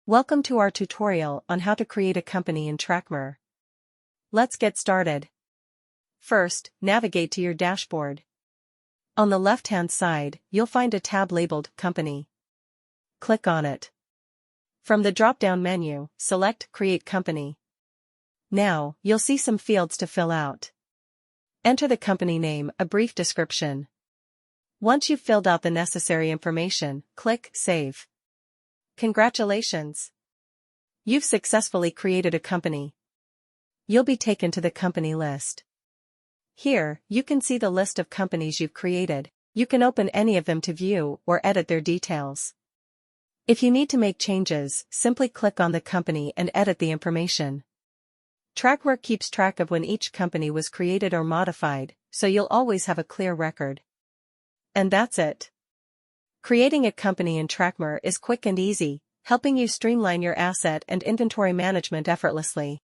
Welcome to our tutorial on how to create a company in Tracmor. Let's get started. First, navigate to your dashboard. On the left-hand side, you'll find a tab labeled Company. Click on it. From the drop-down menu, select Create Company. Now, you'll see some fields to fill out. Enter the company name, a brief description. Once you've filled out the necessary information, click Save. Congratulations! You've successfully created a company. You'll be taken to the company list. Here, you can see the list of companies you've created. You can open any of them to view or edit their details. If you need to make changes, simply click on the company and edit the information. Tracmor keeps track of when each company was created or modified, so you'll always have a clear record. And that's it. Creating a company in Tracmor is quick and easy, helping you streamline your asset and inventory management effortlessly.